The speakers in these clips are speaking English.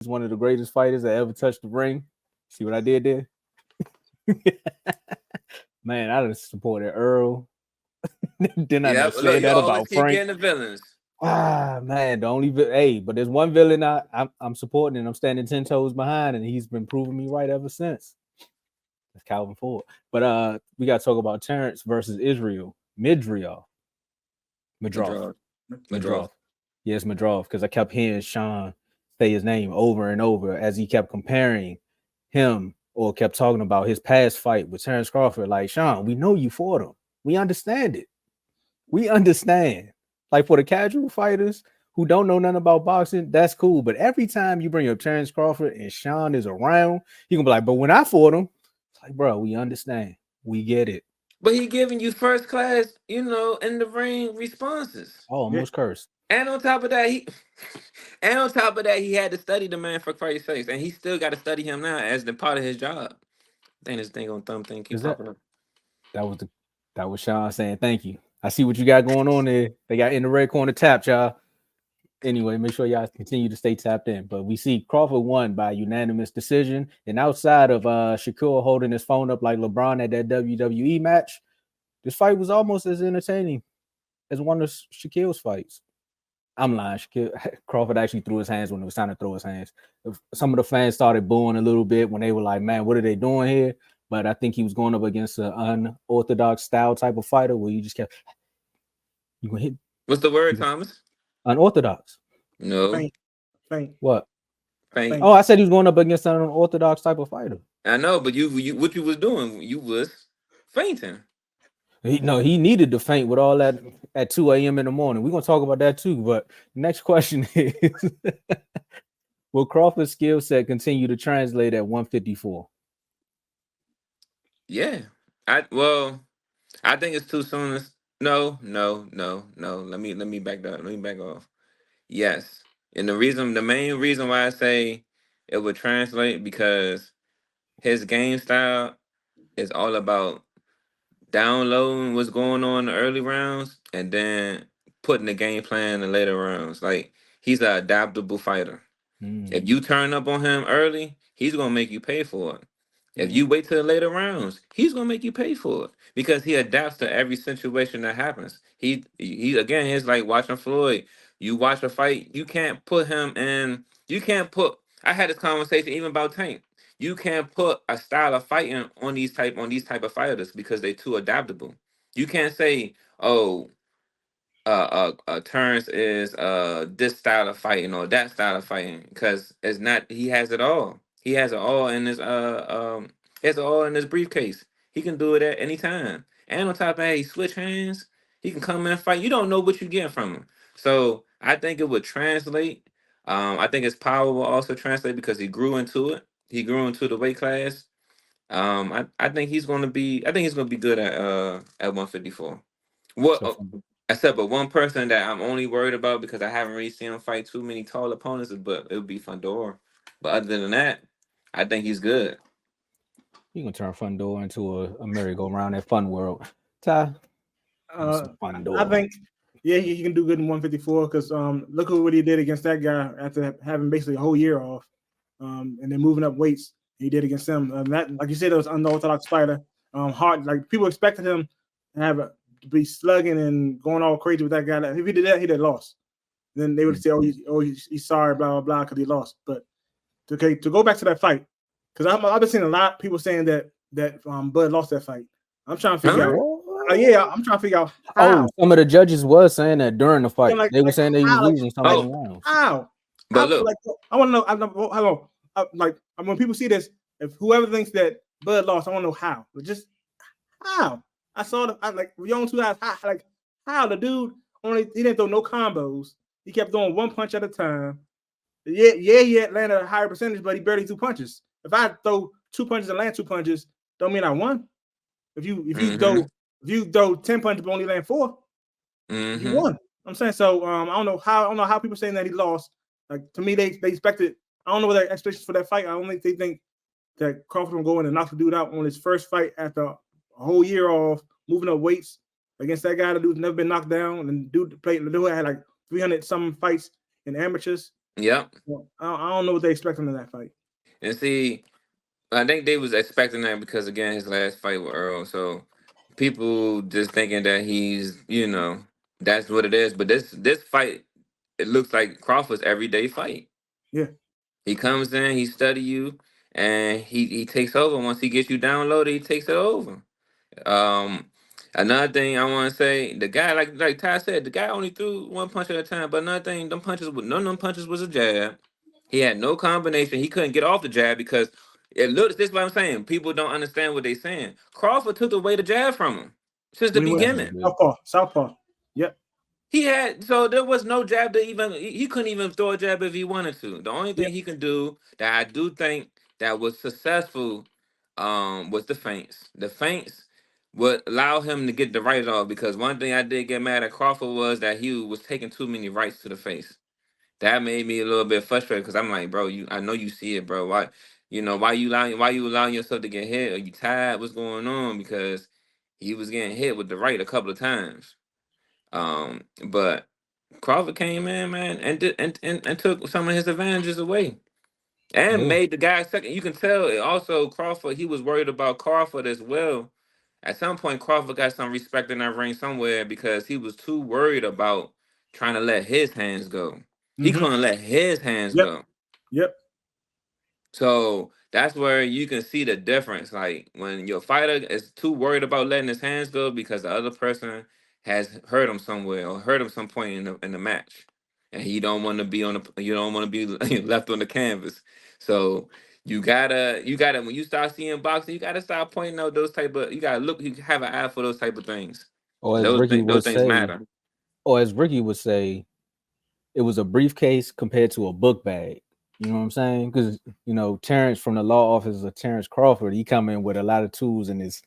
He's one of the greatest fighters that ever touched the ring. See what I did there? Man, I just supported Earl. Then I Yeah, just look, said you that always about keep Frank. getting the villains. Man, the only hey, but there's one villain I'm supporting and I'm standing 10 toes behind, and he's been proving me right ever since. That's Calvin Ford. But we gotta talk about Terence versus Israil. Madrimov. Madrov. Madrov. Madrimov. Yes, Madrimov, because I kept hearing Sean say his name over and over as he kept comparing him or kept talking about his past fight with Terence Crawford. Like, Sean, we know you fought him. We understand it. We understand. Like, for the casual fighters who don't know nothing about boxing, that's cool. But every time you bring up Terence Crawford and Sean is around, you can be like, but when I fought him, it's like, bro, we understand. We get it. But he giving you first class, in the ring responses. Oh, almost cursed. And on top of that, he had to study the man for Christ's sakes, and he still got to study him now as the part of his job. Then this thing on thumb thing keep Is that popping up. that was Sean saying thank you. I see what you got going on there. They got in the red corner tapped, y'all. Anyway, make sure y'all continue to stay tapped in. But we see Crawford won by unanimous decision. And outside of Shakur holding his phone up like LeBron at that WWE match, this fight was almost as entertaining as one of Shaquille's fights. I'm lying. Crawford actually threw his hands when it was time to throw his hands. Some of the fans started booing a little bit when they were like, man, what are they doing here? But I think he was going up against an unorthodox style type of fighter where you just kept, you gonna hit. What's the word, Thomas? Unorthodox. No. Faint. What? Faint. Oh, I said he was going up against an unorthodox type of fighter. I know, but you what you was doing? You was fainting. He needed to faint with all that at 2 a.m. in the morning. We're gonna talk about that too. But next question is will Crawford's skill set continue to translate at 154? Yeah. I think it's too soon. No. Let me back that. Let me back off. Yes. And the main reason why I say it would translate because his game style is all about downloading what's going on in the early rounds and then putting the game plan in the later rounds. Like he's an adaptable fighter. If you turn up on him early, he's gonna make you pay for it. If you wait till the later rounds, he's gonna make you pay for it because he adapts to every situation that happens. He again, it's like watching Floyd. You watch a fight, you can't put him in. You can't put. I had this conversation even about Tank. You can't put a style of fighting on these type of fighters because they're too adaptable. You can't say, oh, Terrence is this style of fighting or that style of fighting because it's not. He has it all. He has it all in his he has it all in his briefcase. He can do it at any time. And on top of that, he switch hands. He can come in and fight. You don't know what you're getting from him. So I think it would translate. I think his power will also translate because he grew into it. He grew into the weight class. I think he's gonna be. I think he's gonna be good at 154. What? So Except but one person that I'm only worried about because I haven't really seen him fight too many tall opponents, but it would be Fundora. But other than that, I think he's good. you can turn Fundora into a merry-go-round at Fun World. Ty, I think, yeah, he can do good in 154 because look at what he did against that guy after having basically a whole year off, and then moving up weights. He did against him. That, like you said, it was unorthodox fighter. Hard, like people expected him to be slugging and going all crazy with that guy. If he did that, he'd have lost. Then they would say, he's sorry, blah blah blah, because he lost. But to go back to that fight, because I've been seeing a lot of people saying that Bud lost that fight. I'm trying to figure out. I'm trying to figure out how. Oh, some of the judges was saying that during the fight. Like, they were saying they was losing some of the like, rounds. How? But look, like, I want to know. How long? Like when people see this, if whoever thinks that Bud lost, I want to know how. But just how? I saw we on 2 eyes. How the dude he didn't throw no combos. He kept throwing one punch at a time. Yeah, landed a higher percentage, but he barely threw punches. If I throw 2 punches and land 2 punches, don't mean I won. If you throw 10 punches but only land 4, you won. I'm saying so. I don't know how people saying that he lost. Like to me, they expected. I don't know what their expectations for that fight. I don't think they think that Crawford will go in and knock the dude out on his first fight after a whole year off, moving up weights against that guy. The dude's never been knocked down, and the dude had like 300 some fights in amateurs. Yep. I don't know what they expecting in that fight. And see, I think they was expecting that because again his last fight with Earl, so people just thinking that he's that's what it is. But this fight, it looks like Crawford's everyday fight. Yeah. He comes in, he study you, and he takes over. Once he gets you downloaded, he takes it over. Um, Another thing I want to say, the guy like Ty said, the guy only threw one punch at a time. But another thing, none of them punches was a jab. He had no combination. He couldn't get off the jab because it looks. This is what I'm saying. People don't understand what they're saying. Crawford took away the jab from him since the When he went beginning. Southpaw. Yep. He had so there was no jab to even he couldn't even throw a jab if he wanted to. The only thing Yep. he can do that I do think that was successful was the feints. The feints would allow him to get the right off because one thing I did get mad at Crawford was that he was taking too many rights to the face. That made me a little bit frustrated because I'm like, bro, I know you see it, bro. Why you allowing yourself to get hit? Are you tired? What's going on? Because he was getting hit with the right a couple of times. But Crawford came in, man, and took some of his advantages away and Yeah. made the guy second. You can tell it also Crawford, he was worried about Crawford as well. At some point, Crawford got some respect in that ring somewhere because he was too worried about trying to let his hands go. He Mm-hmm. couldn't let his hands Yep. go. Yep. So that's where you can see the difference. Like when your fighter is too worried about letting his hands go because the other person has hurt him somewhere or hurt him some point in the match, and he don't want to be you don't want to be left on the canvas. So you gotta when you start seeing boxing, you gotta start pointing out those type of you gotta look you have an eye for those type of things. Or And as Ricky those would things say, matter. it was a briefcase compared to a book bag. You know what I'm saying? Because Terrence from the law office of Terence Crawford, he come in with a lot of tools in his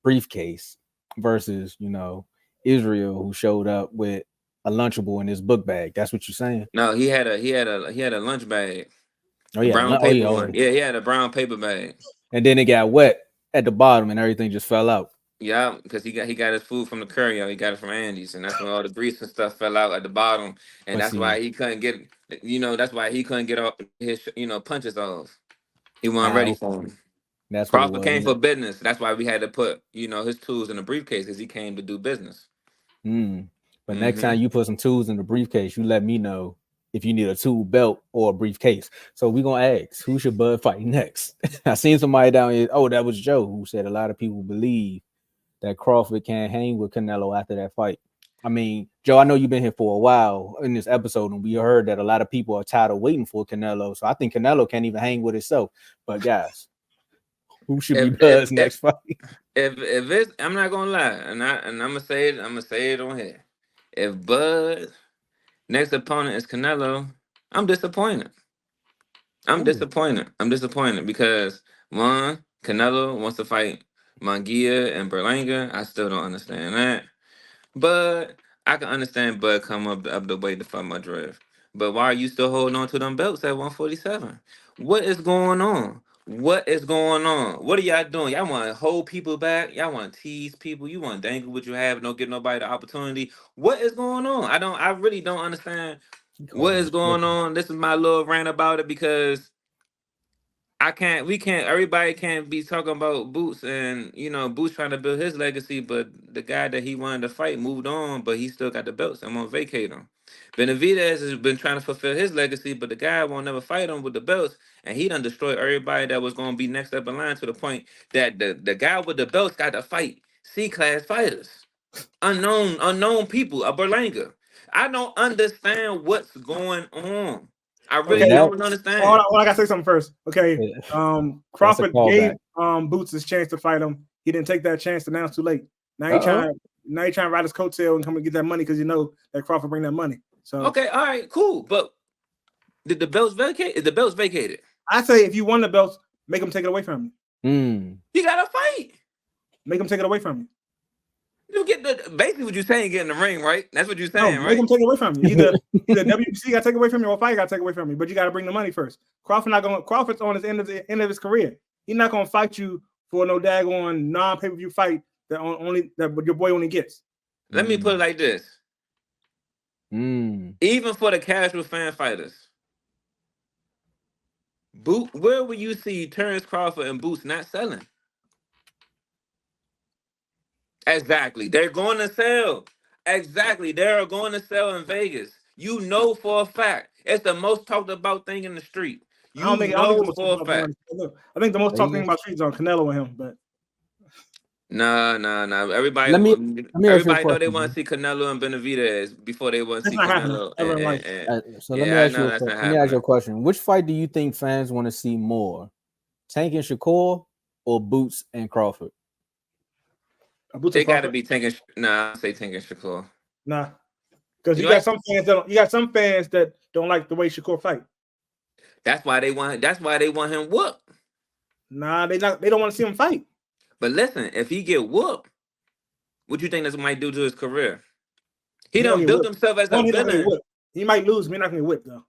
briefcase versus Israel, who showed up with a lunchable in his book bag. That's what you're saying? No, he had a lunch bag, Oh a yeah, brown oh paper yeah, one. Yeah, he had a brown paper bag. and then it got wet at the bottom and everything just fell out. Yeah, because he got his food from the courier. He got it from Andy's, and that's when all the grease and stuff fell out at the bottom, and But that's why see, he couldn't get. That's why he couldn't get off his punches off. He wasn't ready okay, for him. that's what it Crawford was. came for business. That's why we had to put his tools in the briefcase because he came to do business. But next Mm-hmm. time you put some tools in the briefcase, you let me know if you need a tool belt or a briefcase. So we're gonna ask who should Bud fight next. I seen somebody down here. Oh, that was Joe who said a lot of people believe that Crawford can't hang with Canelo after that fight. I mean, Joe, I know you've been here for a while in this episode, and we heard that a lot of people are tired of waiting for Canelo. So I think Canelo can't even hang with himself. But guys, who should be If if Bud's if next fight? if it's, I'm not gonna lie, and I'm gonna say it. I'm gonna say it on here. If Bud next opponent is Canelo, I'm disappointed. I'm Oh, disappointed. I'm disappointed because one, Canelo wants to fight Munguia and Berlanga. I still don't understand that. But I can understand Bud come up the way to fight Madrid. But why are you still holding on to them belts at 147? What is going on? What is going on? What are y'all doing? Y'all want to hold people back? Y'all want to tease people? You want to dangle what you have and don't give nobody the opportunity? What is going on? I really don't understand he called what him a is going chicken. on. This is my little rant about it because we can't, everybody can't be talking about Boots and, Boots trying to build his legacy, but the guy that he wanted to fight moved on, but he still got the belts. I'm going to vacate him. Benavidez has been trying to fulfill his legacy, but the guy won't never fight him with the belts, and he done destroyed everybody that was going to be next up in line to the point that the guy with the belts got to fight C-class fighters, unknown people, a Berlanga. I don't understand what's going on. I really And Okay. that don't Hold understand. on, I gotta say something first. Okay. that's a Crawford gave callback. Boots his chance to fight him. He didn't take that chance, and now it's too late. Now he Uh-oh. trying to ride his coattail and come and get that money because that Crawford bring that money. So Okay, all right, cool. But did the belts vacate? Is the belts vacated? I say if you won the belts, make him take it away from you. You gotta fight. Make him take it away from you. You get basically what you're saying, get in the ring, right? That's what you're No, saying, make right? him take it away from you. Either WBC got to take away from you or fight got to take away from you. But you got to bring the money first. Crawford's on his end of his career. He's not gonna fight you for no daggone non-pay-per-view fight that your boy only gets. Let me put it like this. Even for the casual fan fighters, Where will you see Terence Crawford and Boots not selling? Exactly. They're going to sell. Exactly. They're going to sell in Vegas. You know for a fact. It's the most talked about thing in the street. I don't think the know most for a talked fact. about. I think the most talked thing about streets on Canelo and him, but Nah. Everybody, Let me ask you a everybody know they question. want to see Canelo and Benavidez before they want to that's see not happening Canelo. ever in life. So let me Yeah, I ask know you. that's not Let me ask you a happening. question. Which fight do you think fans want to see more, Tank and Shakur, or Boots and Crawford? They got to be Tank. Nah, I say Tank and Shakur. Nah, because you got some fans that don't like the way Shakur fight. That's why they want him whooped. Nah, they don't want to see him fight. But listen, if he get whooped, what you think this might do to his career? He done built himself as a villain. He might lose, but he's not gonna get whipped though.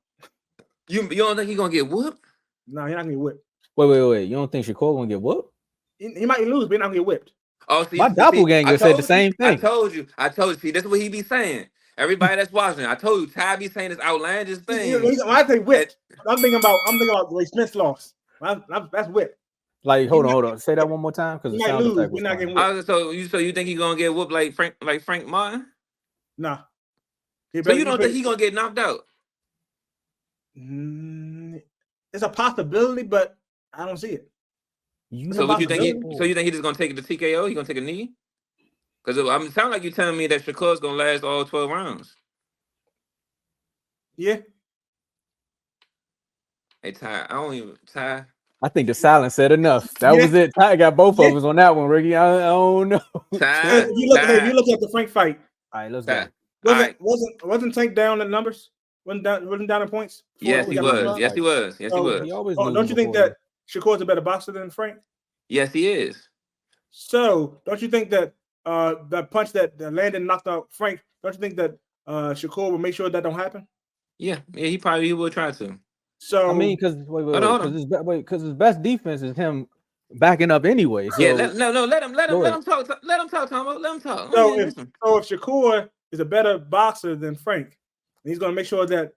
You don't think he's gonna get whooped? No, he's not gonna get whipped. Wait. You don't think Shakur gonna get whooped? He might lose, but he's not gonna get whipped. Oh, see, my doppelganger said the same thing. I told you. See, this is what he be saying. Everybody that's watching, I told you, Ty be saying this outlandish thing. When I say whipped, I'm thinking about the way Smith lost. That's whipped. Like, hold on. Say that one more time, because he might lose. We're not getting whipped. So you think he's gonna get whooped like Frank Martin? Nah. So you don't think he's gonna get knocked out? It's a possibility, but I don't see it. So what you think? So you think he's just gonna take it to TKO? He gonna take a knee? Because it sound like you telling me that Shakur's gonna last all 12 rounds. Yeah. Hey Ty. I think the silence said enough. That was it. Ty got both of us on that one, Ricky. I don't know. If you look at the Frank fight. All right, let's go. Wasn't Tank down in numbers? Wasn't down in points? Yes, he was. Yes, he was. He always don't you think that Shakur's a better boxer than Frank? Yes, he is. So don't you think that that punch that Landon knocked out Frank, don't you think that Shakur will make sure that don't happen? Yeah, he probably will try to. So I mean, because his best defense is him backing up anyway. So let him talk. Let him talk, Tomo. Let him talk. So if Shakur is a better boxer than Frank, and he's going to make sure that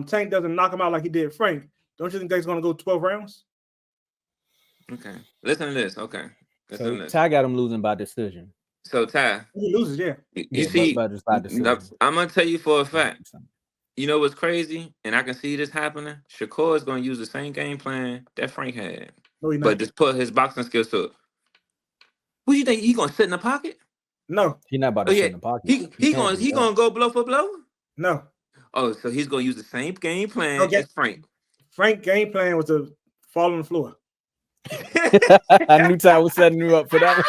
Tank doesn't knock him out like he did Frank, don't you think that's going to go 12 rounds? Okay, listen to this. Okay, listen to this. Ty got him losing by decision. So Ty, he loses, You see, by decision. I'm gonna tell you for a fact. You know what's crazy, and I can see this happening. Shakur is going to use the same game plan that Frank had, but just put his boxing skills to it. What do you think? He going to sit in the pocket? No, he's not about to sit in the pocket. He going to go blow for blow? No. Oh, so he's going to use the same game plan as Frank. Frank's game plan was to fall on the floor. I knew Ty was setting you up for that.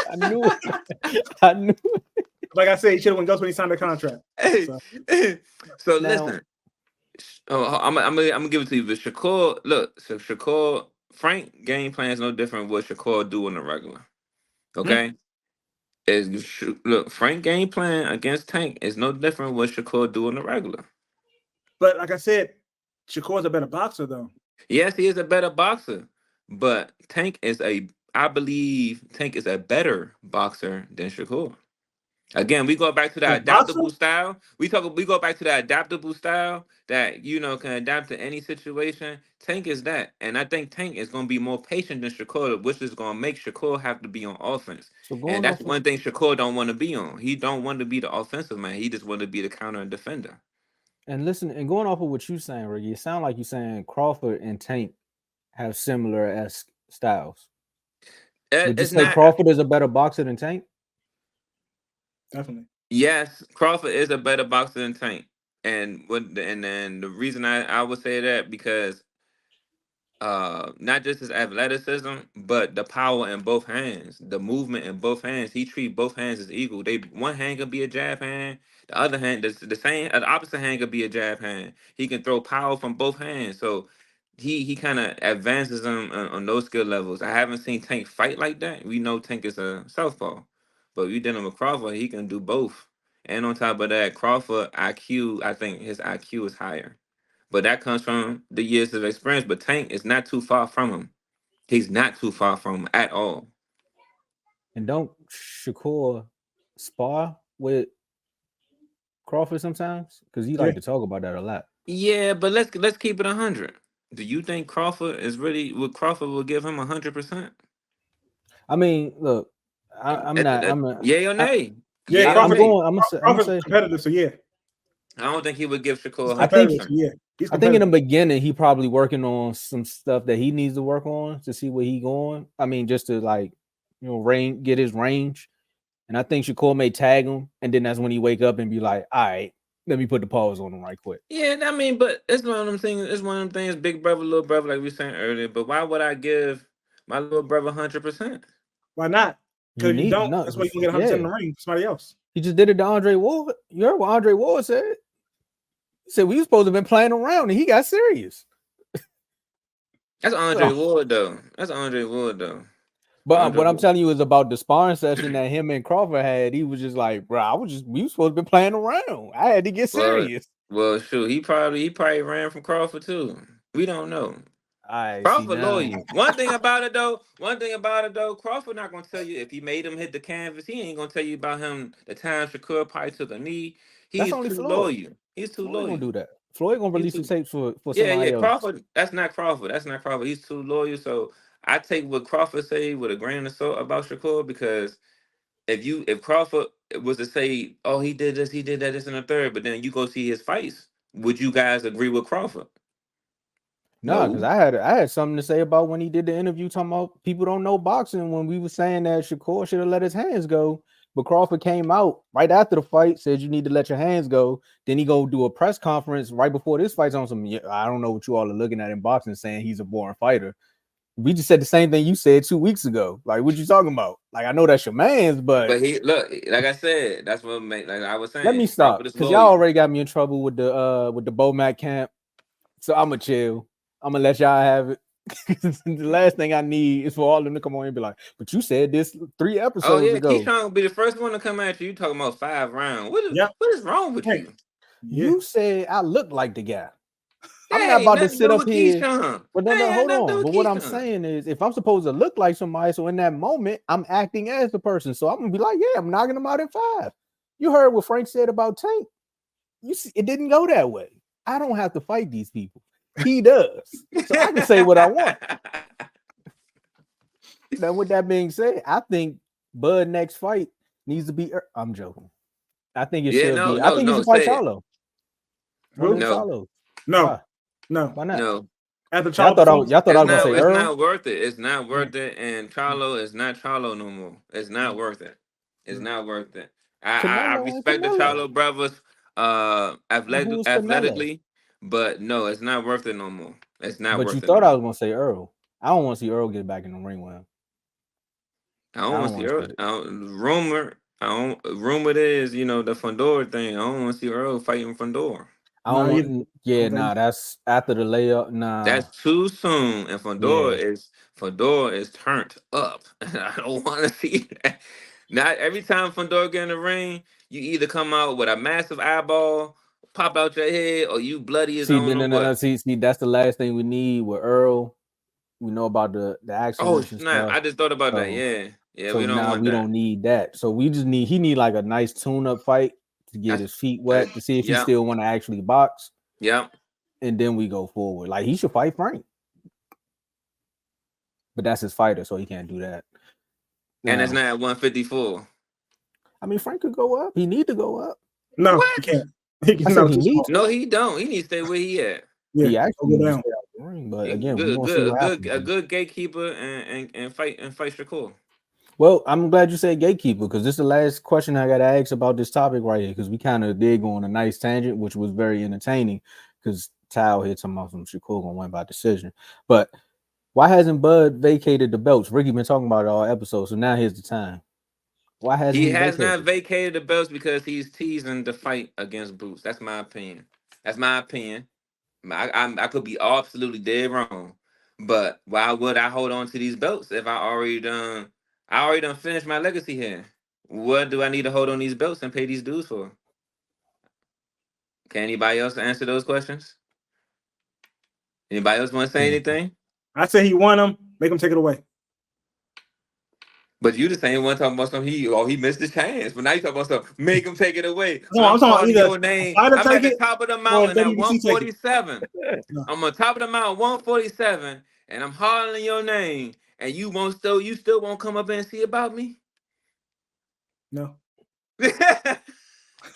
I knew. Like I said, he should have went ghost when he signed the contract. So listen. I'm gonna give it to you. But Shakur, Frank game plan is no different what Shakur do on the regular. Okay, Frank game plan against Tank is no different what Shakur do on the regular. But like I said, Shakur's a better boxer though. Yes, he is a better boxer, but I believe Tank is a better boxer than Shakur. Again, we go back to that adaptable style. We go back to that adaptable style that can adapt to any situation. Tank is that, and I think Tank is going to be more patient than Shakur, which is going to make Shakur have to be on offense. And that's one thing Shakur don't want to be on. He don't want to be the offensive man. He just want to be the counter and defender. And listen, and going off of what you're saying, Ricky, it sounds like you're saying Crawford and Tank have similar styles. Would you say Crawford is a better boxer than Tank? Definitely. Yes, Crawford is a better boxer than Tank, and then the reason I would say that because not just his athleticism, but the power in both hands, the movement in both hands. He treats both hands as equal. One hand could be a jab hand, the other hand, the opposite hand could be a jab hand. He can throw power from both hands, so he kind of advances them on those skill levels. I haven't seen Tank fight like that. We know Tank is a southpaw. But you dealing with Crawford, he can do both. And on top of that, Crawford IQ, I think his IQ is higher. But that comes from the years of experience. But Tank is not too far from him. He's not too far from him at all. And don't Shakur spar with Crawford sometimes? Because he like to talk about that a lot. Yeah, but let's keep it 100. Do you think Crawford is really? Would Crawford will give him 100%? I mean, look, I'm not. Yay or nay? Yeah, Yay or I'm Crawford. nay? going. I'm gonna Crawford's say. competitive, so yeah, I don't think he would give Shakur he's I think. 100%. competitive. So yeah, he's I think in the competitive. beginning he probably working on some stuff that he needs to work on to see where he going. I mean, just to get his range. And I think Shakur may tag him, and then that's when he wake up and be like, "All right, let me put the pause on him right quick." Yeah, I mean, but it's one of them things. It's one of them things. Big brother, little brother, like we were saying earlier. But why would I give my little brother 100%? Why not? You Because if you need don't, no, that's why you gonna get 100% in the ring for somebody else. He just did it to Andre Ward. You heard what Andre Ward said? He said we were supposed to have been playing around, and he got serious. That's Andre Ward, though. That's Andre Ward, though. But what I'm telling you is about the sparring session that him and Crawford had. He was just like, bro, we were supposed to be playing around. I had to get serious. Well, shoot, he probably ran from Crawford too. We don't know. Crawford loyal. One thing about it though, Crawford not gonna tell you if he made him hit the canvas. He ain't gonna tell you about him the time Shakur probably took a knee. He's too loyal. He's too loyal. Gonna do that. Floyd gonna release the tapes for somebody else. Crawford. That's not Crawford. He's too loyal. So I take what Crawford say with a grain of salt about Shakur, because if Crawford was to say, oh, he did this, he did that, this and the third, but then you go see his fights, would you guys agree with Crawford? No, because I had something to say about when he did the interview talking about people don't know boxing, when we were saying that Shakur should have let his hands go. But Crawford came out right after the fight, said you need to let your hands go. Then he go do a press conference right before this fight's on some. I don't know what you all are looking at in boxing, saying he's a boring fighter. We just said the same thing you said 2 weeks ago. Like, what you talking about? Like, I know that's your man's, but he look, like I said, that's what like I was saying. Let me stop, because y'all already got me in trouble with the Bomac camp. So I'm gonna chill. I'm gonna let y'all have it. The last thing I need is for all of them to come on and be like, but you said this 3 episodes ago. Keyshawn will be the first one to come at you. You talking about 5 rounds. What is wrong with you? You said I look like the guy. I'm not about to sit up here. But no, hold on. But what I'm saying is, if I'm supposed to look like somebody, so in that moment, I'm acting as the person. So I'm gonna be like, yeah, I'm knocking him out in 5. You heard what Frank said about Tank. You see, it didn't go that way. I don't have to fight these people. He does. So I can say what I want. Now, with that being said, I think Bud next fight needs to be. I'm joking. I think it should be. I think he should fight Charlo. No. Why not? No. After Charlo, y'all thought I was gonna say it's Earl? not worth it. It's not worth it. And Charlo is not Charlo no more. It's not worth it. It's not worth it. I respect the Charlo brothers athletically, but no, it's not worth it no more. It's not worth it. But you thought I was gonna say Earl. I don't want to see Earl get back in the ring with him. I don't want to see Earl. Rumor is, the Fundora thing. I don't want to see Earl fighting Fundora. That's after the layup. Nah, that's too soon. And Fundora is turned up. I don't want to see that. Not every time Fundora get in the ring, you either come out with a massive eyeball pop out your head, or you bloody as no. See, that's the last thing we need with Earl. We know about the accidents and stuff. I just thought about that. Yeah. So we don't need that. So he need like a nice tune-up fight to get his feet wet, to see if he still want to actually box. Yep. And then we go forward. Like, he should fight Frank. But that's his fighter, so he can't do that. And it's not at 154. I mean, Frank could go up. He need to go up. No, he can't. No, he don't. He needs to stay where he at. Yeah, he actually go down. Ring, but again, a good gatekeeper and fight Shakur. Well, I'm glad you said gatekeeper, because this is the last question I got to ask about this topic right here, because we kind of did go on a nice tangent, which was very entertaining, because Tao hit some of them Shakur gonna win by decision. But why hasn't Bud vacated the belts? Ricky been talking about it all episodes, so now here's the time. Why hasn't he has not vacated the belts? Because he's teasing the fight against Bruce. That's my opinion. I could be absolutely dead wrong, but why would I hold on to these belts if I already done finished my legacy here? What do I need to hold on these belts and pay these dues for? Can anybody else answer those questions? Anybody else want to say anything? I say he won them. Make him take it away. But you the same one talking about something he missed the chance. But now you talking about stuff, make him take it away. No, I'm I'm talking about calling either your a name. fighter I'm at take the it top of the or mountain at WBC take it. 147. No, I'm on top of the mountain, 147, and I'm hollering your name, and you still won't come up and see about me. no.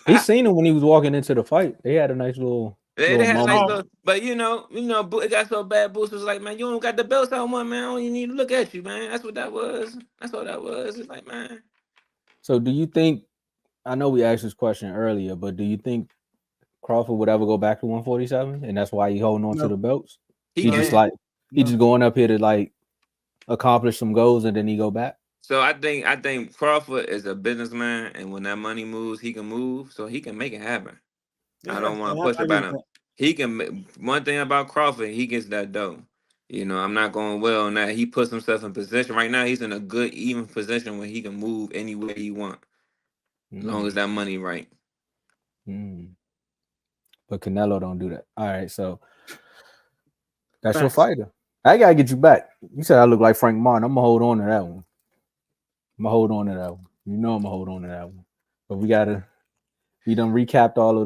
He seen him when he was walking into the fight. They had a nice little They little had a nice moment. little, but it got so bad. Boost was like, man, you don't got the belts I want, man. I don't even need to look at you, man. That's what that was. That's what that was. It's like, man. So do you think? I know we asked this question earlier, but do you think Crawford would ever go back to 147, and that's why he holding on to No. the belts? He He No, just can. like he No. just going up here to like accomplish some goals, and then he go back. So I think Crawford is a businessman, and when that money moves, he can move, so he can make it happen. I Yeah, don't want to I push agree about with him. that. He can. One thing about Crawford, he gets that dough. I'm not going well on that. He puts himself in position right now. He's in a good, even position where he can move anywhere he want, as long as that money right. But Canelo don't do that. All right, so that's your Facts. fighter. I gotta get you back. You said I look like Frank Martin. I'm gonna hold on to that one. I'm gonna hold on to that one. I'm gonna hold on to that one. But we done recapped all of